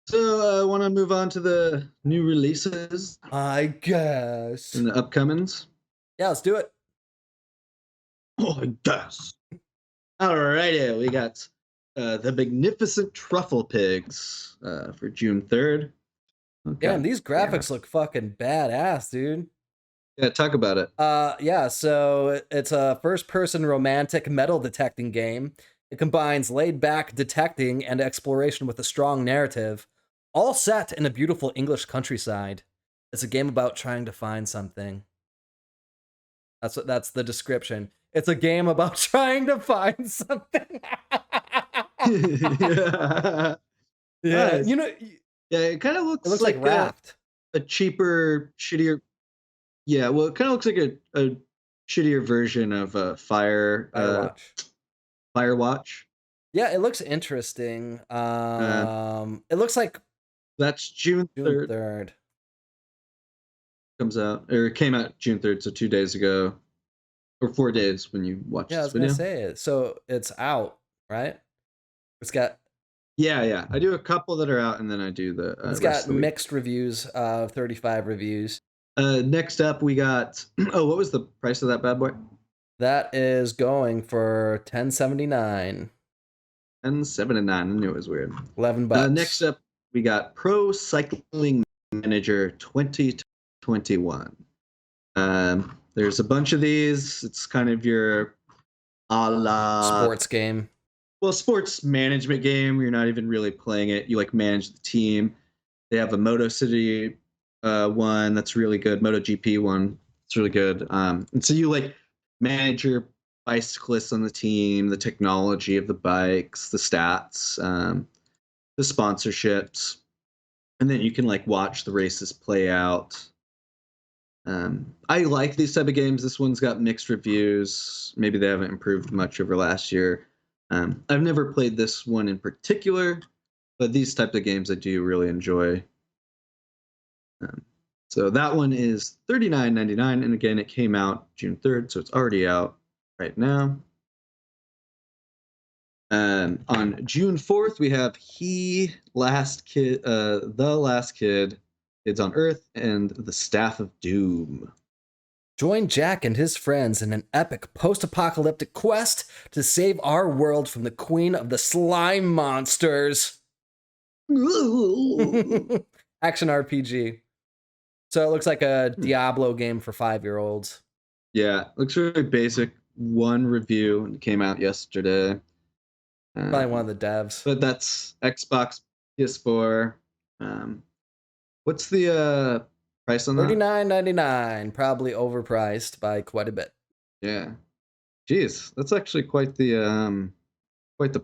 So I want to move on to the new releases I guess. and the upcomings. Yeah, let's do it. Oh, I guess. Alrighty, we got the Magnificent Truffle Pigs for June 3rd. Damn, Okay. these Yeah. graphics look fucking badass, dude. Yeah, talk about it. Yeah, so it's a first-person romantic metal detecting game. It combines laid-back detecting and exploration with a strong narrative, all set in a beautiful English countryside. It's a game about trying to find something. That's the description. It's a game about trying to find something. Yeah. Yeah, Nice. Yeah, it kind of it looks looks like like Raft. a cheaper, shittier. Yeah, well, it kind of looks like a shittier version of Firewatch. Firewatch. Yeah, it looks interesting. Uh, It looks like that's June June 3rd. 3rd. Comes out, or it came out June 3rd, so 2 days ago, or 4 days when you watch Yeah, I this was gonna video. say it. So it's out, right? It's got Yeah. I do a couple that are out, and then I do the it's rest of got the week. mixed reviews, 35 reviews. Next up, we got. Oh, what was the price of that bad boy? That is going for 1079. 1079. I knew it was weird. 11 Next bucks. up, we got Pro Cycling Manager 2021. There's a bunch of these. It's kind of your a la Sports game. sports management game. You're not even really playing it. You like manage the team. They have a Moto City one that's really good. MotoGP one. It's really good. And so you like manage your bicyclists on the team, the technology of the bikes, the stats, the sponsorships, and then you can like watch the races play out. I like these type of games. This one's got mixed reviews. Maybe they haven't improved much over last year. I've never played this one in particular, but these type of games I do really enjoy. So that one is $39.99, and again, it came out June 3rd, so it's already out right now. On June 4th, we have The Last Kid, Kids on Earth, and The Staff of Doom. Join Jack and his friends in an epic post-apocalyptic quest to save our world from the queen of the slime monsters. Action RPG. So it looks like a Diablo game for 5-year-olds. Yeah, looks really basic. One review, and it came out yesterday. Probably one of the devs. But that's Xbox, PS4. What's the price on that? $39.99, probably overpriced by quite a bit. Yeah. Jeez, that's actually quite the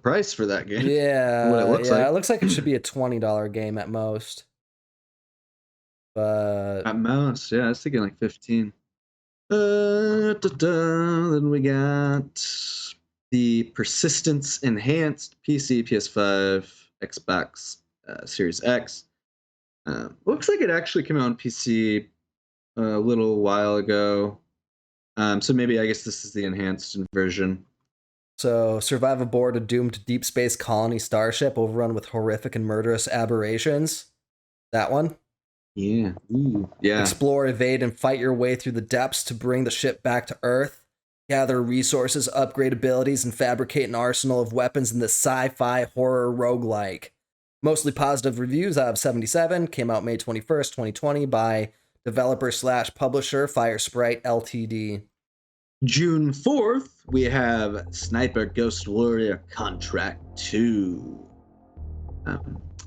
price for that game. Yeah, what it looks like. It looks like it should be a $20 game at most. But at most, yeah, I was thinking like 15. Then we got the Persistence Enhanced PC, PS5, Xbox Series X. Looks like it actually came out on PC a little while ago. So maybe I guess this is the enhanced version. So, survive aboard a doomed deep space colony starship overrun with horrific and murderous aberrations. That one? Yeah. Ooh. Yeah. Explore, evade, and fight your way through the depths to bring the ship back to Earth. Gather resources, upgrade abilities, and fabricate an arsenal of weapons in this sci-fi horror roguelike. Mostly positive reviews out of 77. Came out May 21st, 2020 by developer/publisher Firesprite Ltd. June 4th, we have Sniper Ghost Warrior Contract 2.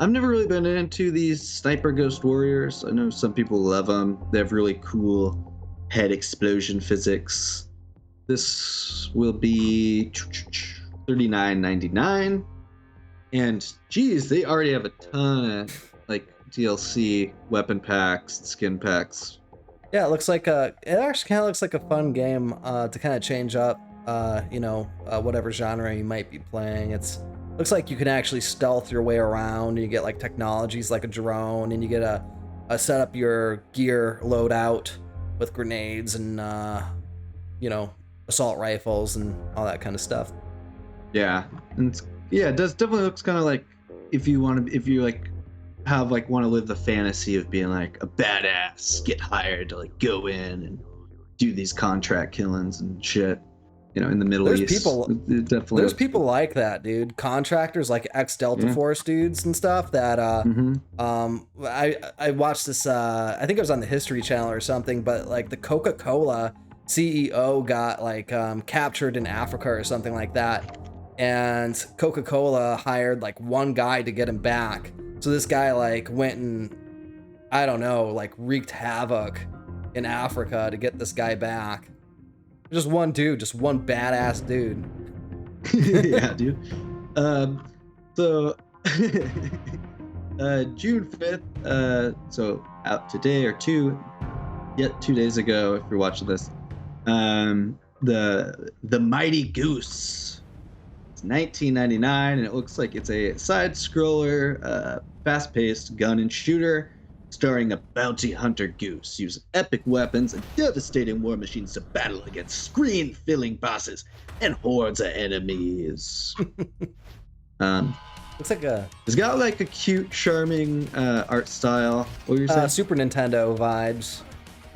I've never really been into these Sniper Ghost Warriors. I know some people love them. They have really cool head explosion physics. This will be $39.99. And geez, they already have a ton of like DLC weapon packs, skin packs. Yeah, it looks like it actually kind of looks like a fun game to kind of change up, whatever genre you might be playing. Looks like you can actually stealth your way around. You get like technologies like a drone, and you get a set up your gear loadout with grenades and assault rifles and all that kind of stuff. Yeah, and it does definitely looks kind of like if you like have like want to live the fantasy of being like a badass, get hired to like go in and do these contract killings and shit. You know, in the Middle East. It definitely there's people like that, dude. Contractors, like ex-Delta Force dudes and stuff that I watched this I think it was on the History Channel or something, but like the Coca-Cola CEO got like captured in Africa or something like that. And Coca-Cola hired like one guy to get him back. So this guy like went and, I don't know, like wreaked havoc in Africa to get this guy back. Just one dude, just one badass dude. Yeah, dude. So June 5th, so out today or 2 days ago, if you're watching this, the Mighty Goose. It's 1999, and it looks like it's a side-scroller, fast-paced gun and shooter starring a bounty hunter goose using epic weapons and devastating war machines to battle against screen-filling bosses and hordes of enemies. Looks like it's got like a cute, charming art style. What were you saying? Super Nintendo vibes,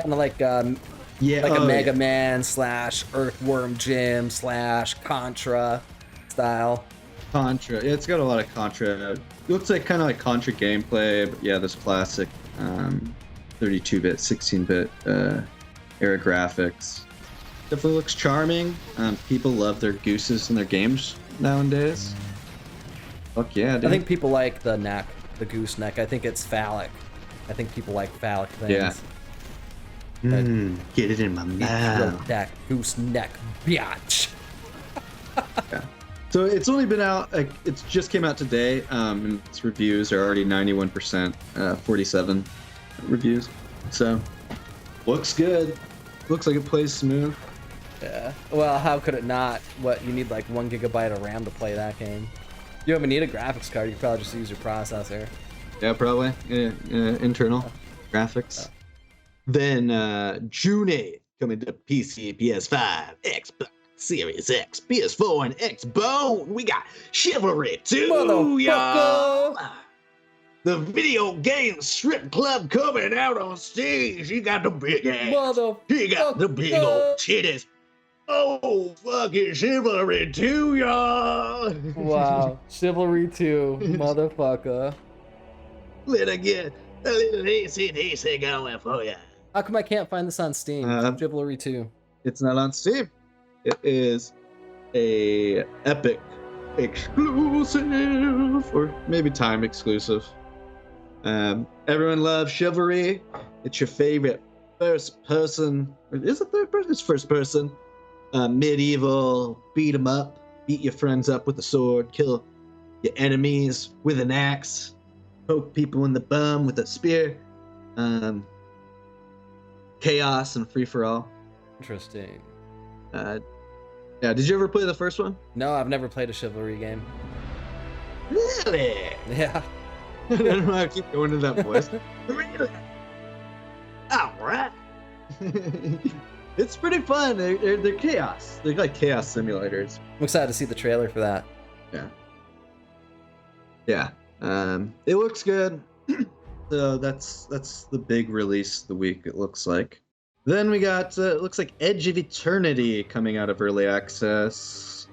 kind of like a Mega Man / Earthworm Jim / Contra style. Contra, yeah, it's got a lot of Contra. It looks like kind of like Contra gameplay, but yeah, this classic 32-bit, 16-bit era graphics. Definitely looks charming. People love their gooses in their games nowadays. Fuck yeah, dude. I think people like the neck, the goose neck. I think it's phallic. I think people like phallic things. Yeah. Get it in my mouth. That goose neck, biatch. Yeah. So it's only been out, like, it's just came out today, and its reviews are already 91%, 47 reviews. So, looks good. Looks like it plays smooth. Yeah. Well, how could it not? What, you need like 1 gigabyte of RAM to play that game. You don't even need a graphics card, you could probably just use your processor. Yeah, probably. Internal graphics. Then, June 8th, coming to PC, PS5, Xbox Series X, PS4, and Xbone. We got Chivalry 2, y'all. The video game strip club coming out on stage. You got the big ass. You got the big old titties. Oh, fucking Chivalry 2, y'all. Wow, Chivalry 2, motherfucker. Let her get a little AC/DC going for ya. How come I can't find this on Steam? Chivalry 2. It's not on Steam. It is a Epic exclusive, or maybe Time exclusive. Everyone loves Chivalry. It's your favorite first person. Is it third person? It's first person. Medieval, beat 'em up, beat your friends up with a sword, kill your enemies with an axe, poke people in the bum with a spear. Chaos and free for all. Interesting. Yeah, did you ever play the first one? No, I've never played a Chivalry game. Really? Yeah. I don't know how to keep going to that voice. Really? All right. It's pretty fun. They're chaos. They're like chaos simulators. I'm excited to see the trailer for that. Yeah. Yeah. It looks good. So that's the big release of the week, it looks like. Then we got, it looks like Edge of Eternity coming out of early access.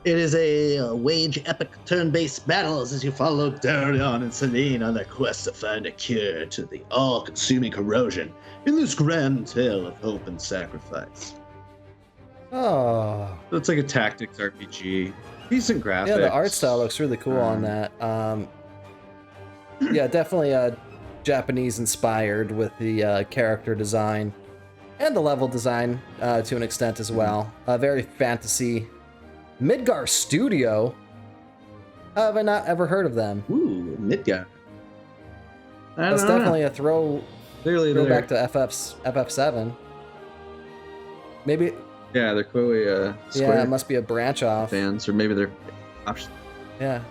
It is a wage epic turn-based battles as you follow Darion and Selene on their quest to find a cure to the all-consuming corrosion in this grand tale of hope and sacrifice. Oh. So it's like a tactics RPG. Decent graphics. Yeah, the art style looks really cool on that. Yeah, definitely Japanese inspired with the character design and the level design to an extent as well. Very fantasy. Midgar Studio? How have I not ever heard of them? Ooh, Midgar. That's definitely a throwback to FF7. Maybe. Yeah, they're clearly Square. Yeah, it must be a branch off. Fans, or maybe they're. Yeah.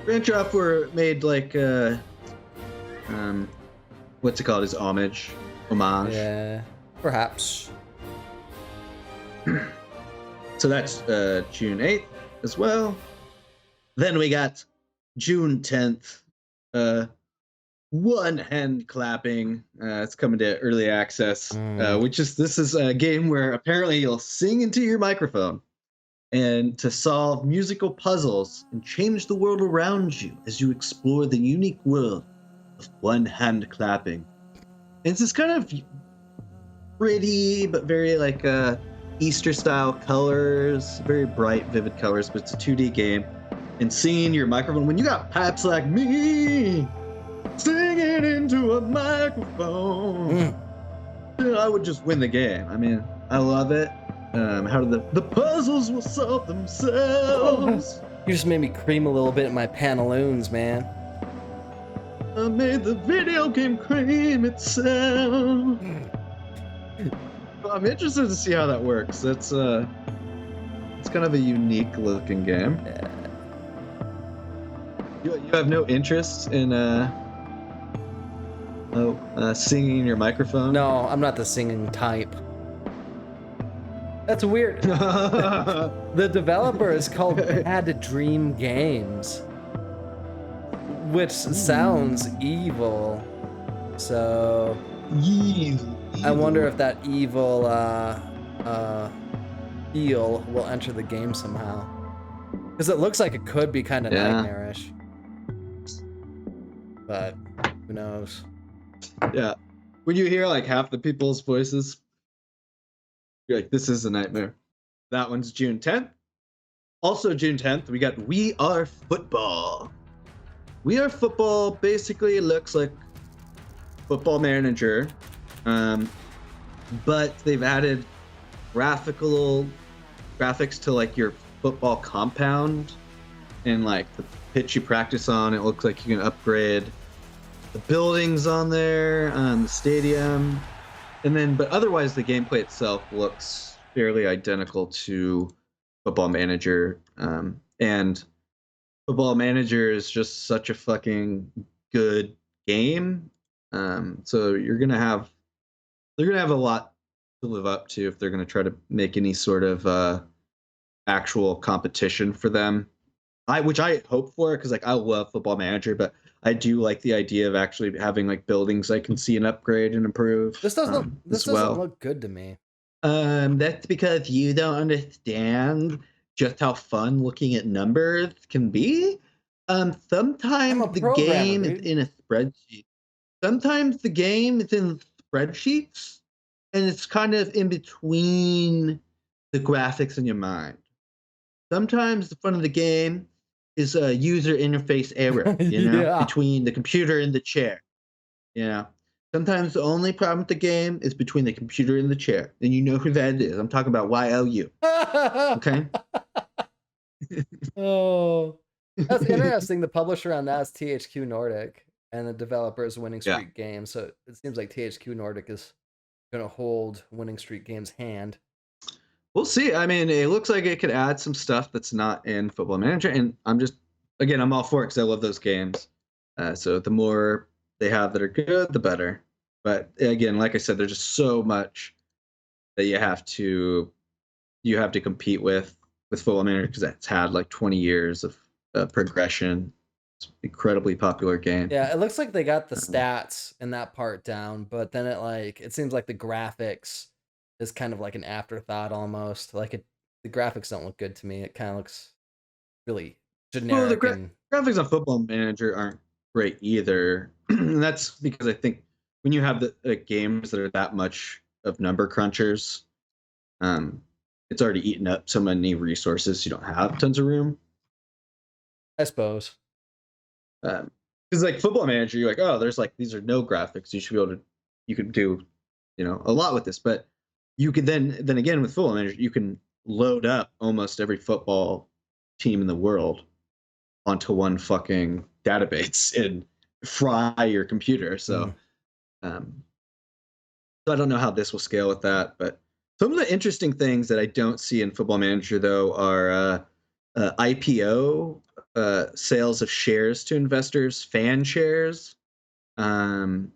Branch off were made like what's it called? Is homage? Yeah, perhaps. So that's June 8th as well. Then we got June 10th. One hand clapping. It's coming to early access, this is a game where apparently you'll sing into your microphone and to solve musical puzzles and change the world around you as you explore the unique world of one hand clapping. And it's this kind of pretty but very like Easter style colors, very bright, vivid colors, but it's a 2D game. And singing your microphone when you got pipes like me singing into a microphone. I would just win the game. I mean, I love it. How do the puzzles will solve themselves. You just made me cream a little bit in my pantaloons, man. I made the video game cream itself. I'm interested to see how that works. It's kind of a unique looking game. Yeah. You have no interest in singing in your microphone? No, I'm not the singing type. That's weird. The developer is called Bad Dream Games, which sounds evil. So Evil. I wonder if that evil feel will enter the game somehow. Because it looks like it could be kind of nightmarish. But who knows? Yeah. When you hear like half the people's voices, you're like, this is a nightmare. That one's June 10th. Also June 10th, we got We Are Football. We Are Football basically looks like Football Manager, but they've added graphics to like your football compound and like the pitch you practice on. It looks like you can upgrade the buildings on there, the stadium, and then but otherwise the gameplay itself looks fairly identical to Football Manager, and Football Manager is just such a fucking good game. So they're gonna have a lot to live up to if they're gonna try to make any sort of actual competition for them. Which I hope for, because like I love Football Manager, but I do like the idea of actually having like buildings I can see and upgrade and improve. This doesn't look good to me. That's because you don't understand just how fun looking at numbers can be. Sometimes the game is in a spreadsheet. Sometimes the game is in spreadsheets, and it's kind of in between the graphics in your mind. Sometimes the fun of the game is a user interface error, between the computer and the chair. Sometimes the only problem with the game is between the computer and the chair. And you know who that is. I'm talking about YLU. Okay? Oh, that's interesting. The publisher on that is THQ Nordic, and the developer is Winning Streak Games. So it seems like THQ Nordic is going to hold Winning Streak Games' hand. We'll see. I mean, it looks like it could add some stuff that's not in Football Manager, and I'm all for it because I love those games. So the more they have that are good, the better. But again, like I said, there's just so much that you have to compete with Football Manager because it's had like 20 years of progression. It's an incredibly popular game. Yeah, it looks like they got the stats in that part down, but then it seems like the graphics is kind of like an afterthought almost. Like the graphics don't look good to me. It kind of looks really generic. Well, the graphics on Football Manager aren't great either. And that's because I think when you have the games that are that much of number crunchers, it's already eaten up so many resources. You don't have tons of room, I suppose. Because like Football Manager, you're like, oh, there's like these are no graphics. You could do, a lot with this. But you could then again with Football Manager, you can load up almost every football team in the world onto one fucking database and fry your computer. So, so I don't know how this will scale with that. But some of the interesting things that I don't see in Football Manager though are IPO sales of shares to investors, fan shares, fan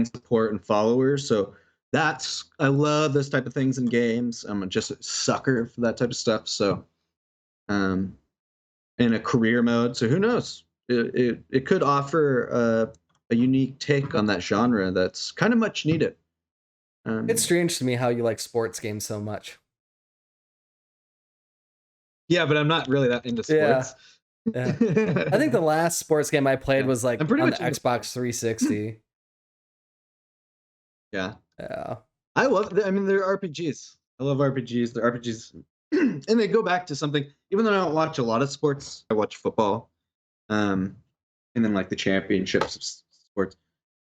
support, and followers. So I love those type of things in games. I'm just a sucker for that type of stuff. So, in a career mode. So who knows? it could offer a unique take on that genre that's kind of much needed. It's strange to me how you like sports games so much. Yeah, but I'm not really that into sports. Yeah. I think the last sports game I played was like I'm pretty on much the Xbox 360. Yeah. Yeah. I love I mean, they're RPGs. I love RPGs. They're RPGs. And they go back to something, even though I don't watch a lot of sports, I watch football. And then like the championships of sports.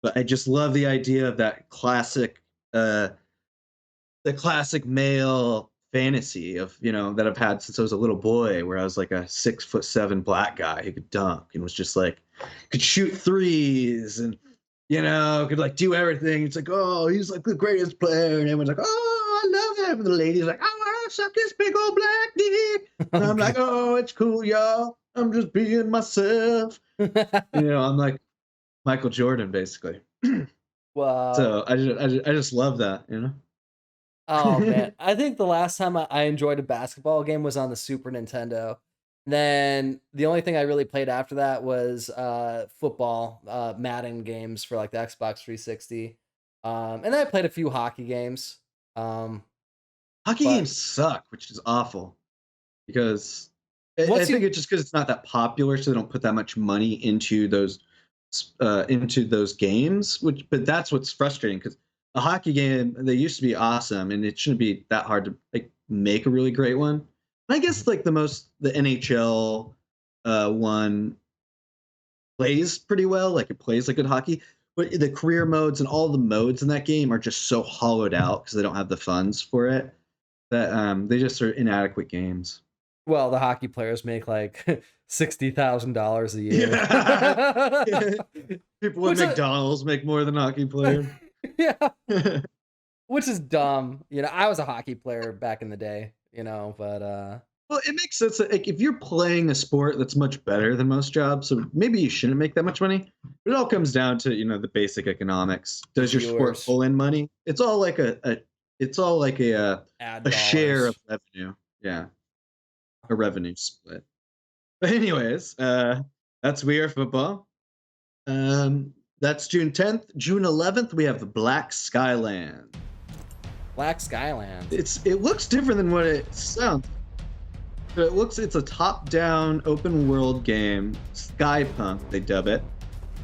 But I just love the idea of that classic the classic male fantasy of, that I've had since I was a little boy, where I was like a 6'7" black guy who could dunk and was just like could shoot threes and could like do everything. It's like, oh, he's like the greatest player, and everyone's like, oh, I love him. And the ladies like, oh, I suck his big old black dick. And I'm like, oh, it's cool, y'all. I'm just being myself. I'm like Michael Jordan, basically. Wow. So I just love that, Oh man, I think the last time I enjoyed a basketball game was on the Super Nintendo. Then the only thing I really played after that was football, Madden games for like the Xbox 360. And then I played a few hockey games. Hockey but- games suck, which is awful because I think it's just because it's not that popular, so they don't put that much money into those games. But that's what's frustrating, because a hockey game, they used to be awesome, and it shouldn't be that hard to like make a really great one. And I guess like the NHL one plays pretty well, like it plays like good hockey. But the career modes and all the modes in that game are just so hollowed out because they don't have the funds for it, that they just are inadequate games. Well, the hockey players make like $60,000 a year. Yeah. People at McDonald's make more than hockey players. Yeah. Which is dumb. I was a hockey player back in the day, but well, it makes sense that, like, if you're playing a sport that's much better than most jobs, so maybe you shouldn't make that much money. But it all comes down to, the basic economics. Does your sport pull in money? It's all like a share of revenue. Yeah. A revenue split. But anyways, that's We Are Football. That's June 10th. June 11th, we have the Black Skyland. Black Skyland. It looks different than what it sounds. It's a top-down open world game, Skypunk they dub it,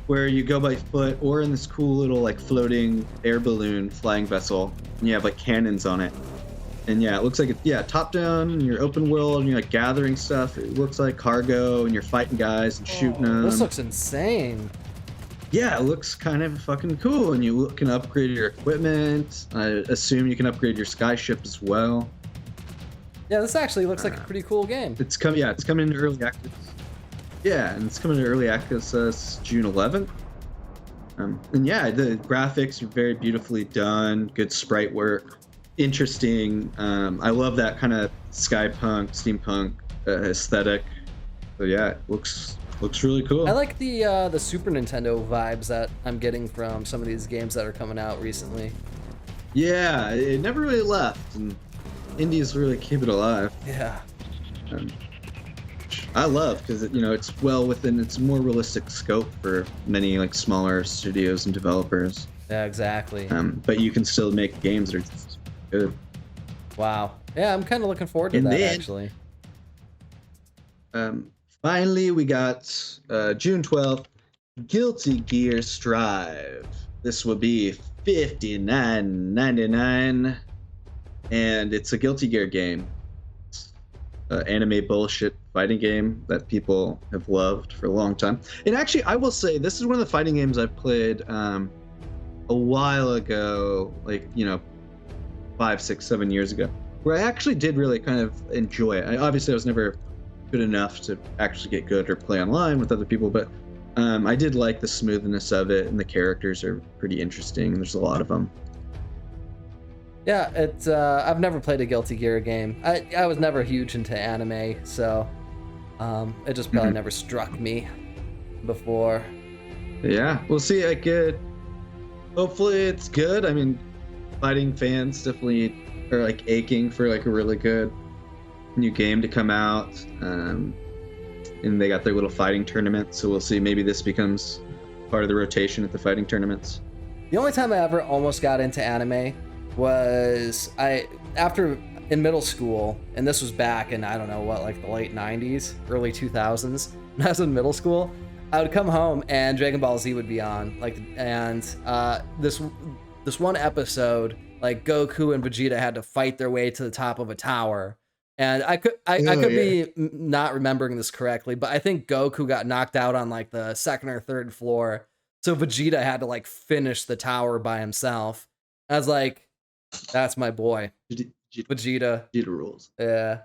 where you go by foot or in this cool little like floating air balloon flying vessel, and you have like cannons on it. And yeah, it looks like top down, and you're open world, and you're like gathering stuff. It looks like cargo, and you're fighting guys and shooting them. This looks insane. Yeah, it looks kind of fucking cool, and you can upgrade your equipment. I assume you can upgrade your skyship as well. Yeah, this actually looks like a pretty cool game. It's coming into early access. Yeah, and it's coming to early access June 11th. And yeah, the graphics are very beautifully done. Good sprite work. Interesting. I love that kind of skypunk, steampunk aesthetic. So yeah, it looks really cool. I like the Super Nintendo vibes that I'm getting from some of these games that are coming out recently. Yeah, it never really left, and indies really keep it alive. Yeah. I love, because it's well within its more realistic scope for many like smaller studios and developers. Yeah, exactly. But you can still make games that are just good. Wow. Yeah, I'm kind of looking forward to that, actually. Finally, we got June 12th, Guilty Gear Strive. This will be $59.99, and it's a Guilty Gear game. It's an anime bullshit fighting game that people have loved for a long time. And actually, I will say, this is one of the fighting games I played a while ago, like 5, 6, 7 years ago, where I actually did really kind of enjoy it. I was never good enough to actually get good or play online with other people, but I did like the smoothness of it, and the characters are pretty interesting. There's a lot of them. Yeah, it's I've never played a Guilty Gear game. I was never huge into anime, so it just probably never struck me before. Yeah, we'll see. Hopefully it's good. I mean, fighting fans definitely are like aching for like a really good new game to come out. and they got their little fighting tournament. So we'll see. Maybe this becomes part of the rotation at the fighting tournaments. The only time I ever almost got into anime was after in middle school, and this was back in, I don't know what, like the late 90s, early 2000s. When I was in middle school, I would come home and Dragon Ball Z would be on, this one episode, like Goku and Vegeta had to fight their way to the top of a tower. And I could be not remembering this correctly, but I think Goku got knocked out on like the second or third floor. So Vegeta had to like finish the tower by himself. I was like, that's my boy. Vegeta. Vegeta rules. Yeah.